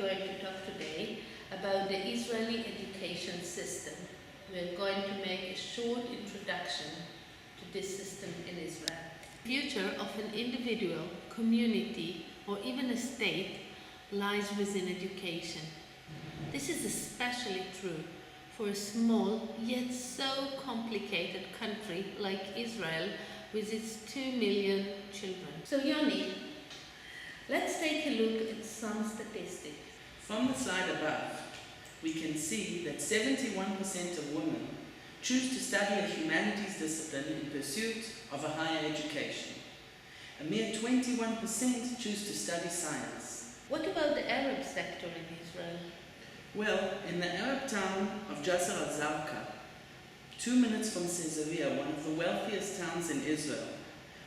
going to talk today about the Israeli education system. We're going to make a short introduction to this system in Israel. The future of an individual, community, or even a state lies within education. This is especially true for a small yet so complicated country like Israel with its 2 million children. So Yoni, let's take a look at some statistics. From the slide above, we can see that 71% of women choose to study a humanities discipline in pursuit of a higher education. A mere 21% choose to study science. What about the Arab sector in Israel? Well, in the Arab town of Jisr al-Zarqa, 2 minutes from Caesarea, one of the wealthiest towns in Israel,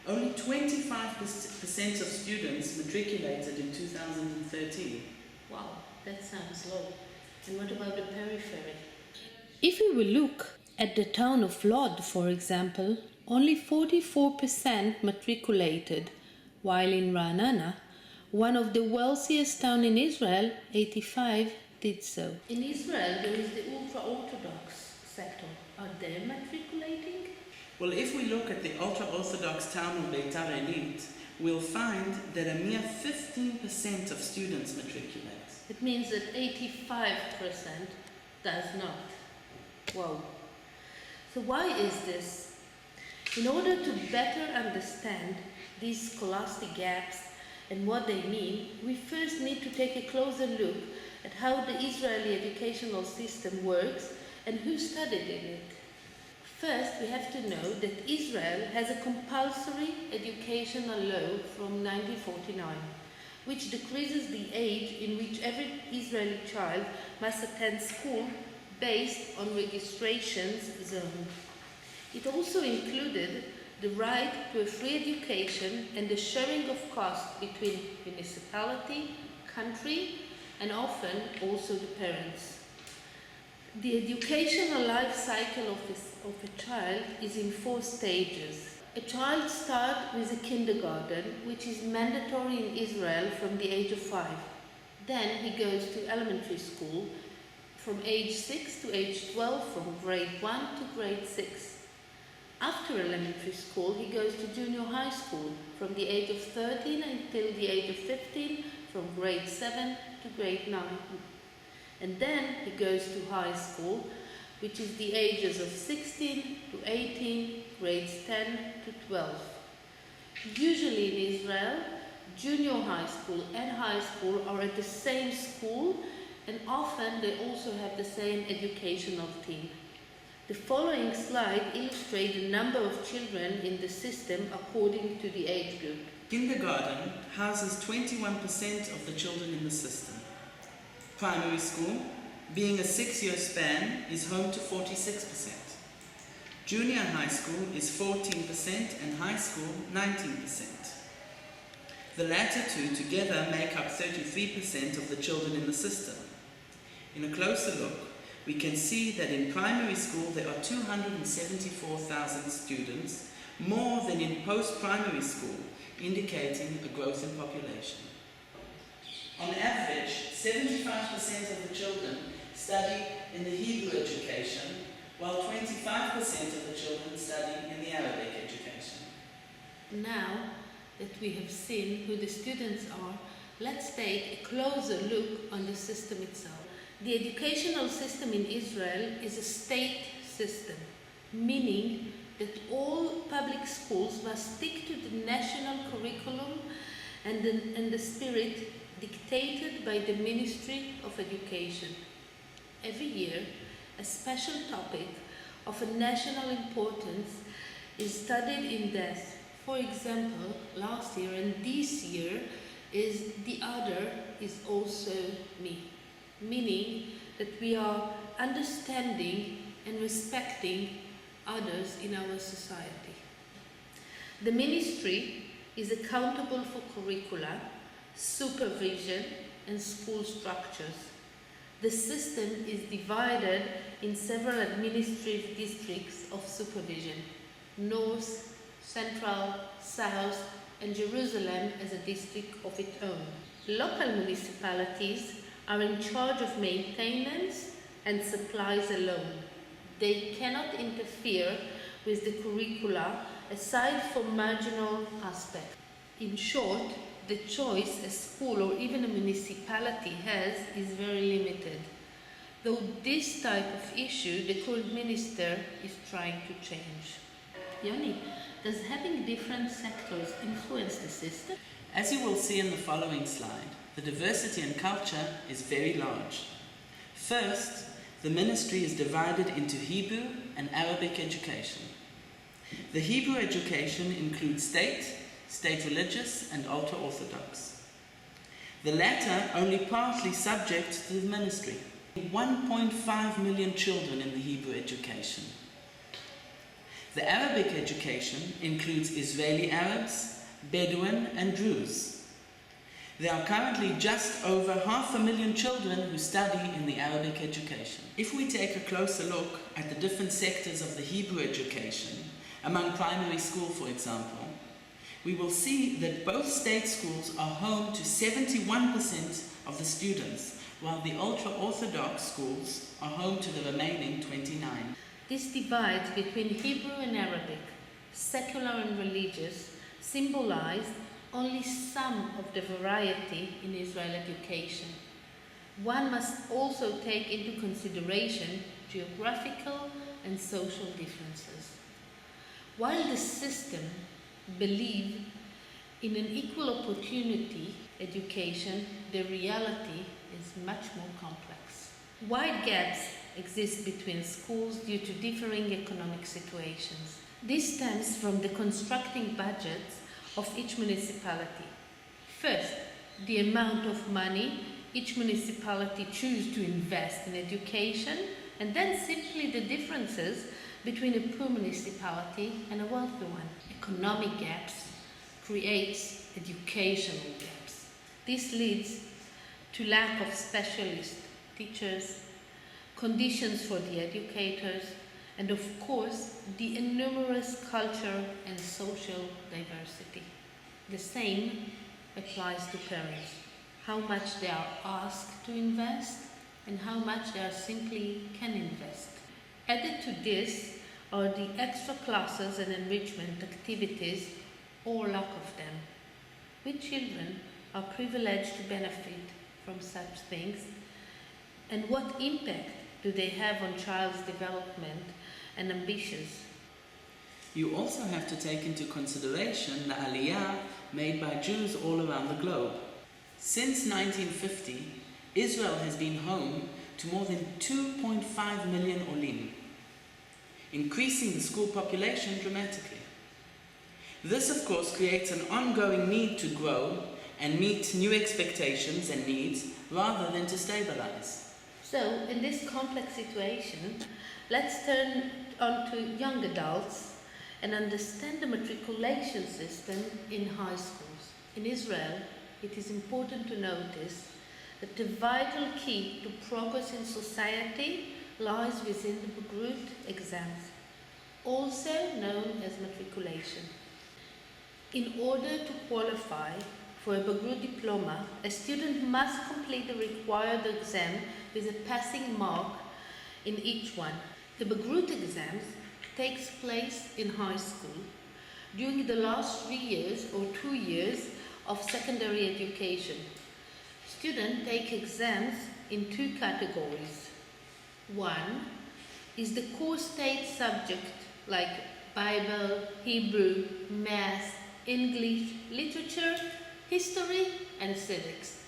only 25% of students matriculated in 2013. Wow, that sounds low. And what about the periphery? If we will look at the town of Lod, for example, only 44% matriculated, while in Ra'anana, one of the wealthiest towns in Israel, 85 did so. In Israel, there is the ultra-Orthodox sector. Are they matriculating? Well, if we look at the ultra-Orthodox town of Beitar Elite, we'll find that a mere 15% of students matriculate. It means that 85% does not. Wow. So why is this? In order to better understand these scholastic gaps and what they mean, we first need to take a closer look at how the Israeli educational system works and who studied in it. First, we have to know that Israel has a compulsory educational law from 1949, which decreases the age in which every Israeli child must attend school based on registrations zone. It also included the right to a free education and the sharing of costs between municipality, country, and often also the parents. The educational life cycle of a child is in 4 stages. A child starts with a kindergarten, which is mandatory in Israel from the age of 5. Then he goes to elementary school from age 6 to age 12, from grade 1 to grade 6. After elementary school, he goes to junior high school from the age of 13 until the age of 15, from grade 7 to grade 9. And then he goes to high school, which is the ages of 16 to 18, grades 10 to 12. Usually in Israel, junior high school and high school are at the same school, and often they also have the same educational team. The following slide illustrates the number of children in the system according to the age group. Kindergarten houses 21% of the children in the system. Primary school, being a 6-year span, is home to 46%. Junior high school is 14% and high school 19%. The latter two together make up 33% of the children in the system. In a closer look, we can see that in primary school there are 274,000 students, more than in post-primary school, indicating a growth in population. On average, 75% of the children study in the Hebrew education, while 25% of the children study in the Arabic education. Now that we have seen who the students are, let's take a closer look on the system itself. The educational system in Israel is a state system, meaning that all public schools must stick to the national curriculum and the spirit dictated by the Ministry of Education. Every year, a special topic of a national importance is studied in depth. For example, last year and this year is the other is also me, meaning that we are understanding and respecting others in our society. The ministry is accountable for curricula, supervision, and school structures. The system is divided in several administrative districts of supervision: North, Central, South, and Jerusalem as a district of its own. Local municipalities are in charge of maintenance and supplies alone. They cannot interfere with the curricula aside from marginal aspects. In short, the choice a school or even a municipality has is very limited, though this type of issue the current minister is trying to change. Yoni, does having different sectors influence the system? As you will see in the following slide, the diversity in culture is very large. First, the ministry is divided into Hebrew and Arabic education. The Hebrew education includes state religious and ultra-Orthodox. The latter only partly subject to the ministry. 1.5 million children in the Hebrew education. The Arabic education includes Israeli Arabs, Bedouin and Druze. There are currently just over 500,000 children who study in the Arabic education. If we take a closer look at the different sectors of the Hebrew education, among primary school for example, we will see that both state schools are home to 71% of the students, while the ultra-Orthodox schools are home to the remaining 29%. This divide between Hebrew and Arabic, secular and religious, symbolize only some of the variety in Israel education. One must also take into consideration geographical and social differences. While the system believes in an equal opportunity education, the reality is much more complex. Wide gaps exist between schools due to differing economic situations. This stems from the constructing budgets of each municipality. First, the amount of money each municipality chooses to invest in education, and then simply the differences between a poor municipality and a wealthy one. Economic gaps creates educational gaps. This leads to lack of specialist teachers, conditions for the educators, and of course, the enormous culture and social diversity. The same applies to parents. How much they are asked to invest and how much they simply can invest. Added to this are the extra classes and enrichment activities or lack of them. Which children are privileged to benefit from such things, and what impact do they have on child's development and ambitions? You also have to take into consideration the aliyah made by Jews all around the globe. Since 1950, Israel has been home to more than 2.5 million olim, increasing the school population dramatically. This, of course, creates an ongoing need to grow and meet new expectations and needs rather than to stabilize. So, in this complex situation, let's turn on to young adults and understand the matriculation system in high schools. In Israel, it is important to notice that the vital key to progress in society lies within the Bagrut exams, also known as matriculation. In order to qualify for a Bagrut diploma, a student must complete the required exam with a passing mark in each one. The Bagrut exams takes place in high school during the last 3 years or 2 years of secondary education. Students take exams in 2 categories. One is the core state subject like Bible, Hebrew, Math, English, Literature, History and Civics.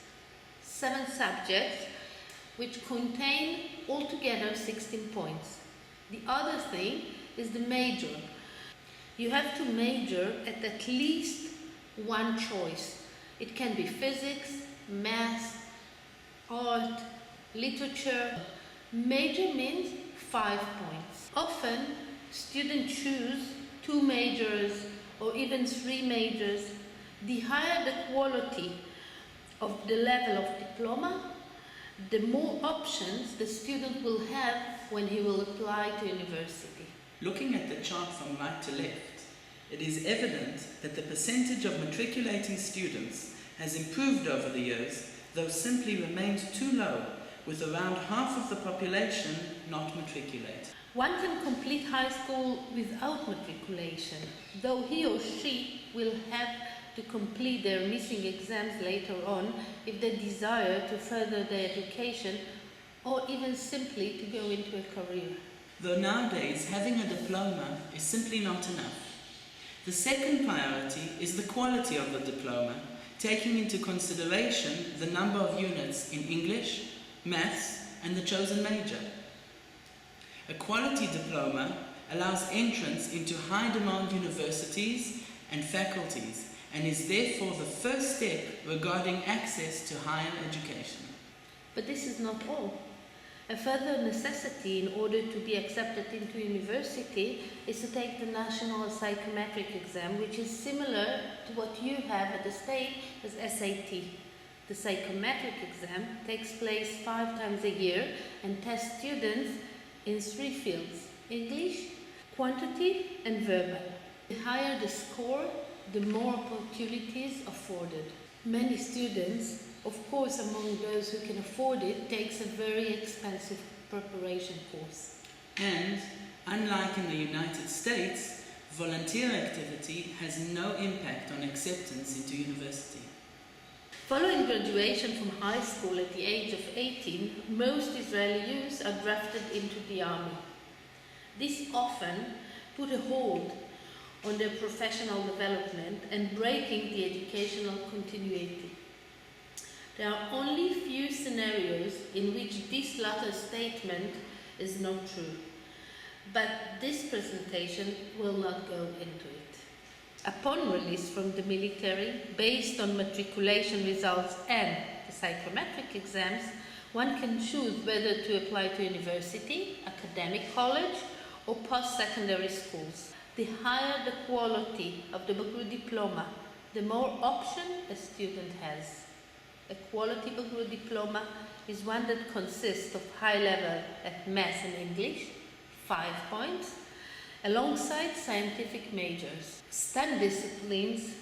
7 subjects which contain altogether 16 points. The other thing is the major. You have to major at least one choice. It can be physics, math, art, literature. Major means 5 points. Often, students choose 2 majors or even 3 majors. The higher the quality of the level of diploma, the more options the student will have when he will apply to university. Looking at the chart from right to left, it is evident that the percentage of matriculating students has improved over the years though simply remained too low, with around half of the population not matriculate. One can complete high school without matriculation, though he or she will have to complete their missing exams later on if they desire to further their education or even simply to go into a career. Though nowadays having a diploma is simply not enough. The second priority is the quality of the diploma, taking into consideration the number of units in English, maths, and the chosen major. A quality diploma allows entrance into high-demand universities and faculties and is therefore the first step regarding access to higher education. But this is not all. A further necessity in order to be accepted into university is to take the National Psychometric Exam, which is similar to what you have at the state as SAT. The psychometric exam takes place 5 times a year and tests students in 3 fields: English, quantity, and verbal. The higher the score, the more opportunities afforded. Many students, of course among those who can afford it, takes a very expensive preparation course. And, unlike in the United States, volunteer activity has no impact on acceptance into university. Following graduation from high school at the age of 18, most Israeli youths are drafted into the army. This often put a hold on their professional development and breaking the educational continuity. There are only few scenarios in which this latter statement is not true, but this presentation will not go into it. Upon release from the military, based on matriculation results and the psychometric exams, one can choose whether to apply to university, academic college, or post-secondary schools. The higher the quality of the Bagrut diploma, the more option a student has. A quality Bagrut diploma is one that consists of high level at maths and English, 5 points, alongside scientific majors. STEM disciplines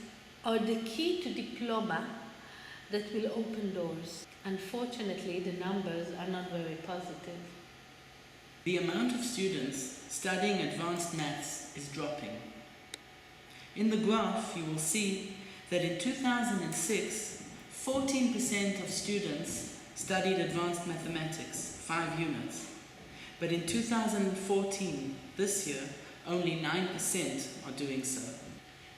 are the key to diploma that will open doors. Unfortunately, the numbers are not very positive. The amount of students studying advanced maths is dropping. In the graph, you will see that in 2006, 14% of students studied advanced mathematics, 5 units. But in 2014, this year, only 9% are doing so.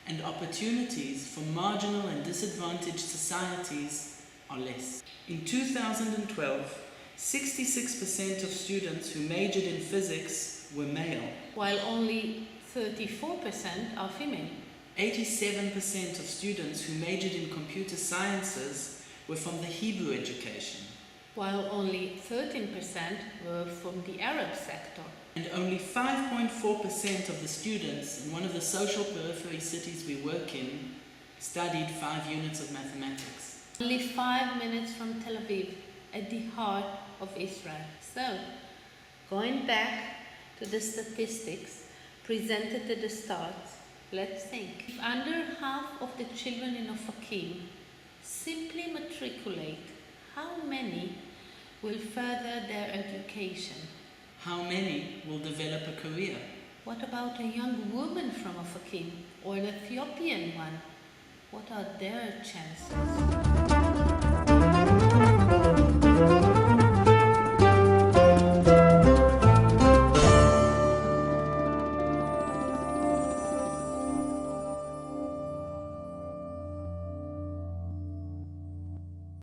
And opportunities for marginal and disadvantaged societies are less. In 2012, 66% of students who majored in physics were male, while only 34% are female. 87% of students who majored in computer sciences were from the Hebrew education, while only 13% were from the Arab sector. And only 5.4% of the students in one of the social periphery cities we work in studied 5 units of mathematics. Only 5 minutes from Tel Aviv, at the heart of Israel. So, going back to the statistics presented at the start, let's think. If under half of the children in Ofakim simply matriculate, how many will further their education? How many will develop a career? What about a young woman from Ofakim or an Ethiopian one? What are their chances?